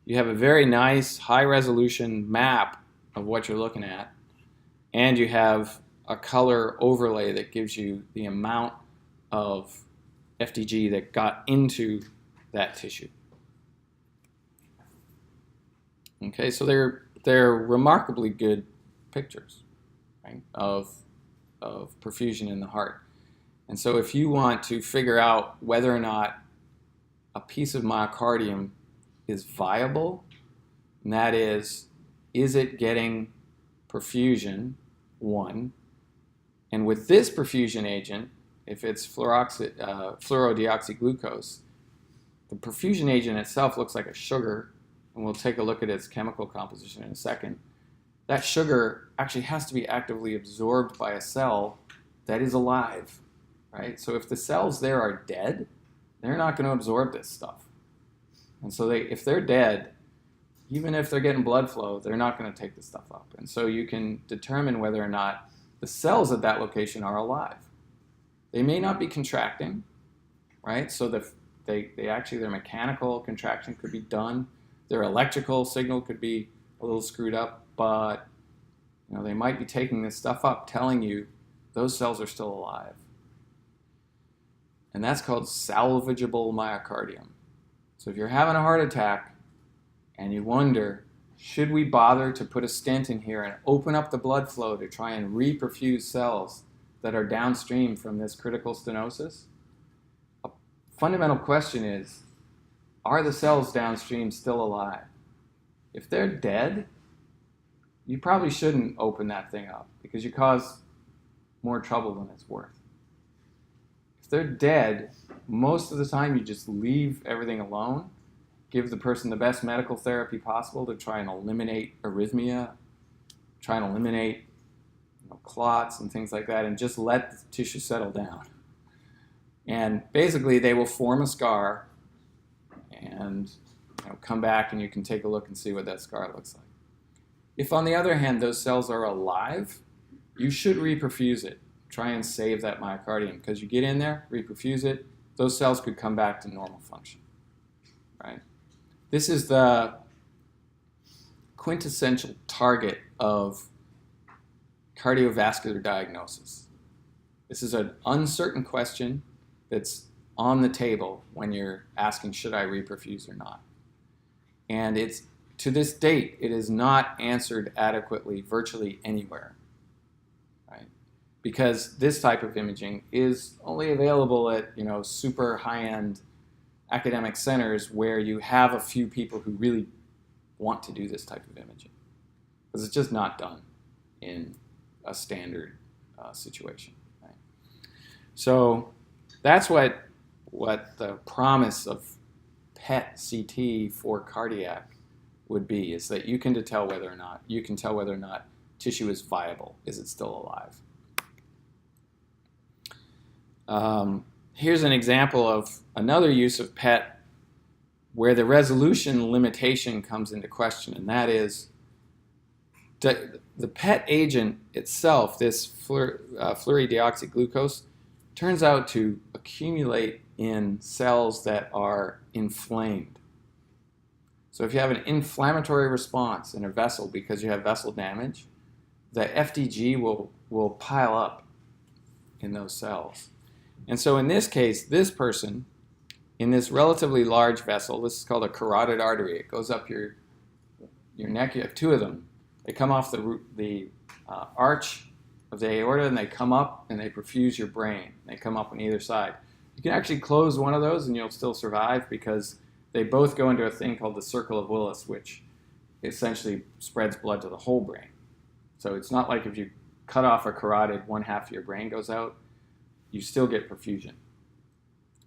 you have a very nice high resolution map of what you're looking at, and you have a color overlay that gives you the amount of FDG that got into that tissue. Okay, so they're remarkably good pictures, right, of perfusion in the heart. And so if you want to figure out whether or not a piece of myocardium is viable, and that is it getting perfusion, one, and with this perfusion agent, if it's fluorodeoxyglucose, the perfusion agent itself looks like a sugar, and we'll take a look at its chemical composition in a second. That sugar actually has to be actively absorbed by a cell that is alive, right? So if the cells there are dead, they're not going to absorb this stuff. And so if they're dead, even if they're getting blood flow, they're not going to take this stuff up. And so you can determine whether or not the cells at that location are alive. They may not be contracting, right? So their mechanical contraction could be done. Their electrical signal could be a little screwed up, but they might be taking this stuff up, telling you those cells are still alive. And that's called salvageable myocardium. So if you're having a heart attack and you wonder, should we bother to put a stent in here and open up the blood flow to try and reperfuse cells that are downstream from this critical stenosis? A fundamental question is, are the cells downstream still alive? If they're dead, you probably shouldn't open that thing up because you cause more trouble than it's worth. If they're dead, most of the time you just leave everything alone, give the person the best medical therapy possible to try and eliminate arrhythmia, try and eliminate clots and things like that, and just let the tissue settle down. And basically they will form a scar and come back and you can take a look and see what that scar looks like. If on the other hand those cells are alive, you should reperfuse it. Try and save that myocardium because you get in there, reperfuse it, those cells could come back to normal function. Right? This is the quintessential target of cardiovascular diagnosis. This is an uncertain question that's on the table when you're asking, should I reperfuse or not? And it's, to this date, it is not answered adequately virtually anywhere, right? Because this type of imaging is only available at, super high-end academic centers where you have a few people who really want to do this type of imaging. Because it's just not done in a standard situation. Right? So that's what the promise of PET CT for cardiac would be, is that you can tell whether or not tissue is viable. Is it still alive? Here's an example of another use of PET where the resolution limitation comes into question, and that is the PET agent itself, this fluorodeoxyglucose, turns out to accumulate in cells that are inflamed. So if you have an inflammatory response in a vessel because you have vessel damage, the FDG will pile up in those cells. And so in this case, this person, in this relatively large vessel, this is called a carotid artery. It goes up your neck. You have two of them. They come off the arch of the aorta, and they come up and they perfuse your brain. They come up on either side. You can actually close one of those and you'll still survive because they both go into a thing called the circle of Willis, which essentially spreads blood to the whole brain. So it's not like if you cut off a carotid, one half of your brain goes out. You still get perfusion.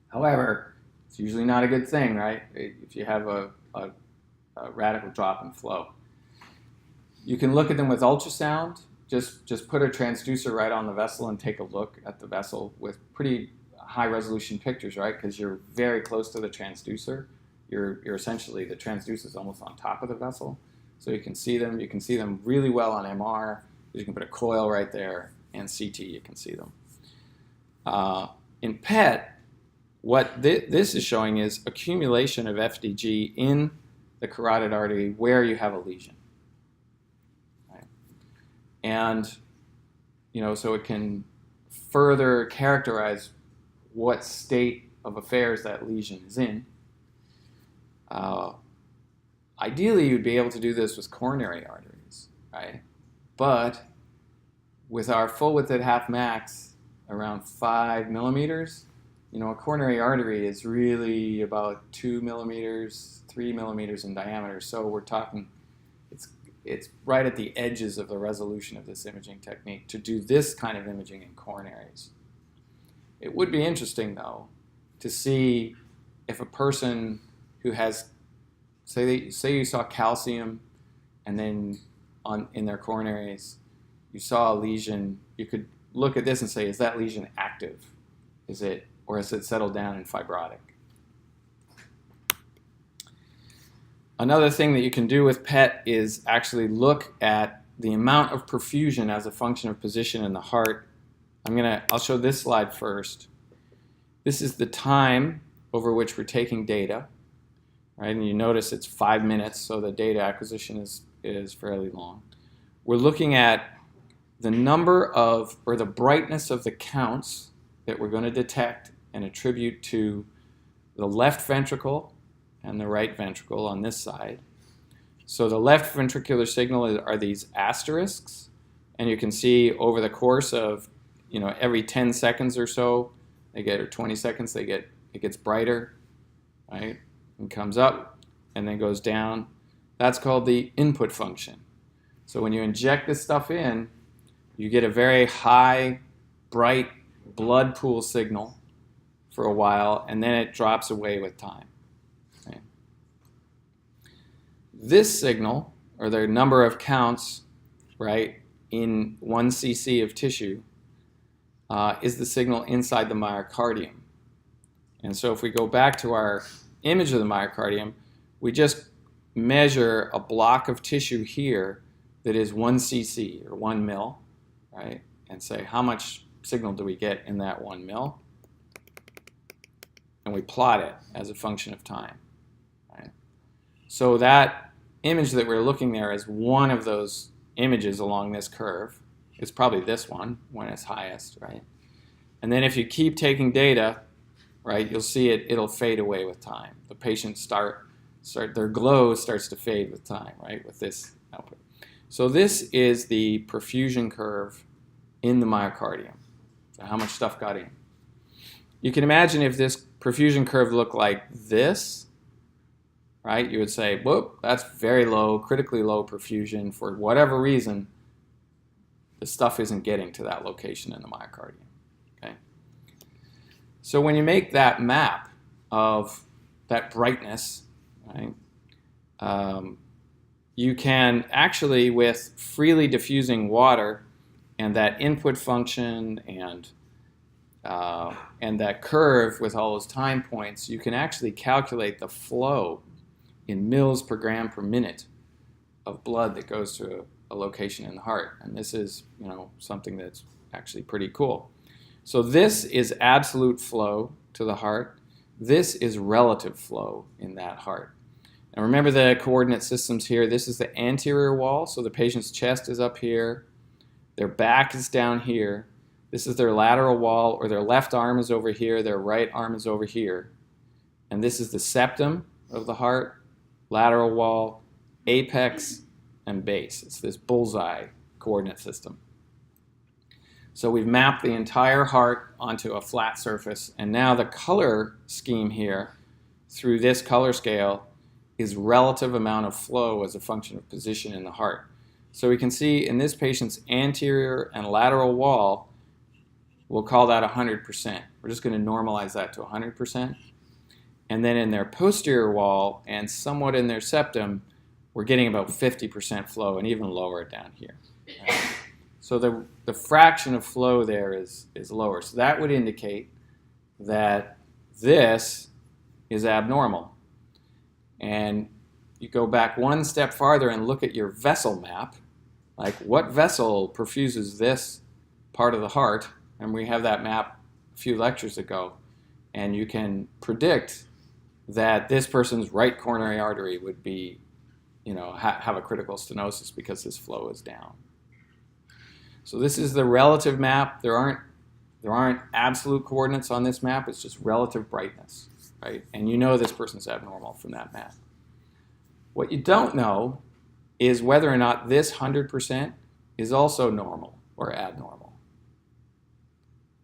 However, it's usually not a good thing, right? If you have a radical drop in flow. You can look at them with ultrasound. Just put a transducer right on the vessel and take a look at the vessel with pretty high resolution pictures, right? Because you're very close to the transducer. You're essentially, the transducer is almost on top of the vessel. So you can see them. You can see them really well on MR. You can put a coil right there, and CT, you can see them. In PET, what this is showing is accumulation of FDG in the carotid artery where you have a lesion. Right? And, so it can further characterize what state of affairs that lesion is in. Ideally, you'd be able to do this with coronary arteries, right? But with our full width at half max, around 5 millimeters, a coronary artery is really about 2 millimeters, 3 millimeters in diameter. So we're talking, it's right at the edges of the resolution of this imaging technique to do this kind of imaging in coronaries. It would be interesting, though, to see if a person who has, say you saw calcium, and then in their coronaries, you saw a lesion, you could look at this and say, is that lesion active? Or has it settled down and fibrotic? Another thing that you can do with PET is actually look at the amount of perfusion as a function of position in the heart. I'll show this slide first. This is the time over which we're taking data, right? And you notice it's 5 minutes, so the data acquisition is fairly long. We're looking at the number of, or the brightness of the counts that we're going to detect and attribute to the left ventricle and the right ventricle on this side. So the left ventricular signal are these asterisks, and you can see over the course of, every 10 seconds or so, or 20 seconds, it gets brighter, right? And comes up and then goes down. That's called the input function. So when you inject this stuff in, you get a very high, bright blood pool signal for a while, and then it drops away with time. Okay. This signal, or the number of counts, right, in 1 cc of tissue, is the signal inside the myocardium. And so if we go back to our image of the myocardium, we just measure a block of tissue here that is 1 cc, or 1 mil, right, and say how much signal do we get in that 1 mil, and we plot it as a function of time. Right? So that image that we're looking there is one of those images along this curve. It's probably this one when it's highest, right? And then if you keep taking data, right, you'll see it'll fade away with time. The patients their glow starts to fade with time, right, with this output. So this is the perfusion curve in the myocardium. So how much stuff got in. You can imagine if this perfusion curve looked like this, right, you would say, whoop, that's very low, critically low perfusion. For whatever reason, the stuff isn't getting to that location in the myocardium. Okay? So when you make that map of that brightness, right, you can actually, with freely diffusing water and that input function and that curve with all those time points, you can actually calculate the flow in mils per gram per minute of blood that goes to a location in the heart. And this is, something that's actually pretty cool. So this is absolute flow to the heart. This is relative flow in that heart. And remember the coordinate systems here. This is the anterior wall, so the patient's chest is up here. Their back is down here. This is their lateral wall, or their left arm is over here, their right arm is over here. And this is the septum of the heart, lateral wall, apex, and base. It's this bullseye coordinate system. So we've mapped the entire heart onto a flat surface, and now the color scheme here through this color scale is relative amount of flow as a function of position in the heart. So we can see in this patient's anterior and lateral wall, we'll call that 100%. We're just going to normalize that to 100%. And then in their posterior wall and somewhat in their septum, we're getting about 50% flow, and even lower down here. So the fraction of flow there is lower. So that would indicate that this is abnormal. And you go back one step farther and look at your vessel map, like what vessel perfuses this part of the heart, and we have that map a few lectures ago, and you can predict that this person's right coronary artery would be, have a critical stenosis because this flow is down. So this is the relative map. There aren't absolute coordinates on this map. It's just relative brightness, right? And this person's abnormal from that map. What you don't know is whether or not this 100% is also normal or abnormal.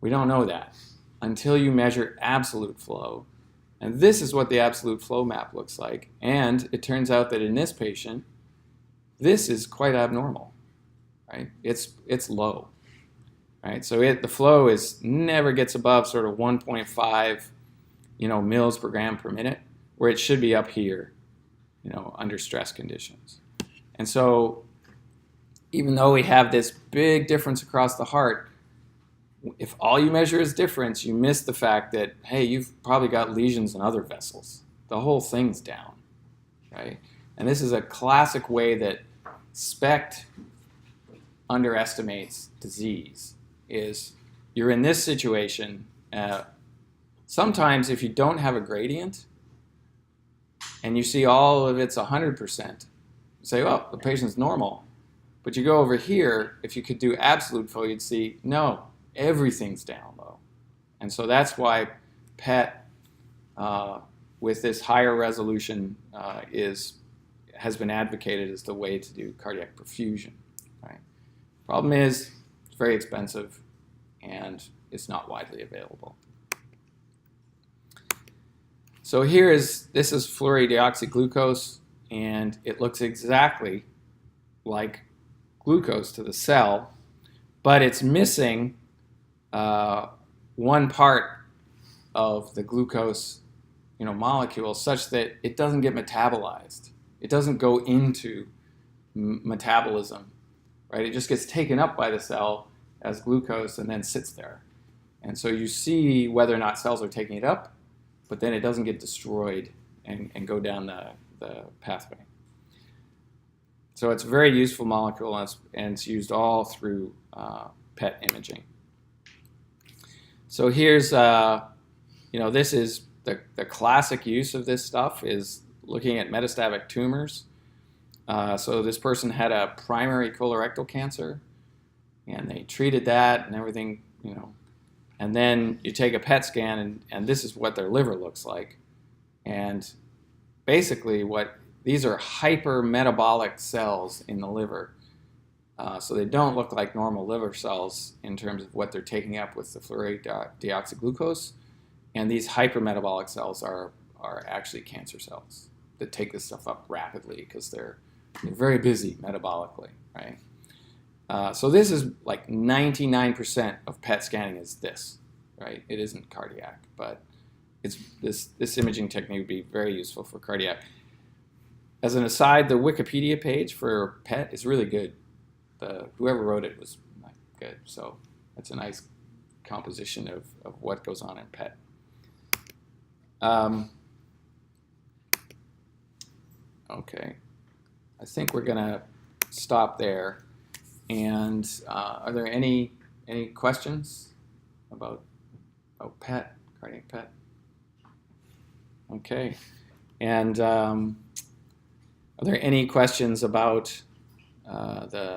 We don't know that until you measure absolute flow. And this is what the absolute flow map looks like. And it turns out that in this patient, this is quite abnormal, right? It's low, right? So the flow never gets above sort of 1.5, mils per gram per minute, where it should be up here, under stress conditions. And so even though we have this big difference across the heart, if all you measure is difference, you miss the fact that, hey, you've probably got lesions in other vessels. The whole thing's down, right? And this is a classic way that SPECT underestimates disease, is you're in this situation. Sometimes if you don't have a gradient and you see all of it's 100%, you say, well, the patient's normal. But you go over here, if you could do absolute flow, you'd see, no, everything's down low. And so that's why PET with this higher resolution is has been advocated as the way to do cardiac perfusion. Right? Problem is, it's very expensive and it's not widely available. So this is fluorodeoxyglucose, and it looks exactly like glucose to the cell, but it's missing one part of the glucose molecule such that it doesn't get metabolized. It doesn't go into metabolism, right? It just gets taken up by the cell as glucose and then sits there. And so you see whether or not cells are taking it up, but then it doesn't get destroyed and go down the pathway. So it's a very useful molecule, and it's used all through PET imaging. So here's, this is the classic use of this stuff is looking at metastatic tumors. So this person had a primary colorectal cancer, and they treated that and everything, and then you take a PET scan, and this is what their liver looks like. And basically these are hypermetabolic cells in the liver. So they don't look like normal liver cells in terms of what they're taking up with the fluorodeoxyglucose. And these hypermetabolic cells are actually cancer cells that take this stuff up rapidly because they're very busy metabolically, right? So this is like 99% of PET scanning is this, right? It isn't cardiac, but it's this imaging technique would be very useful for cardiac. As an aside, the Wikipedia page for PET is really good. Whoever wrote it was good, so that's a nice composition of what goes on in PET. Okay, I think we're gonna stop there. And are there any questions about PET, cardiac PET? Okay, and are there any questions about the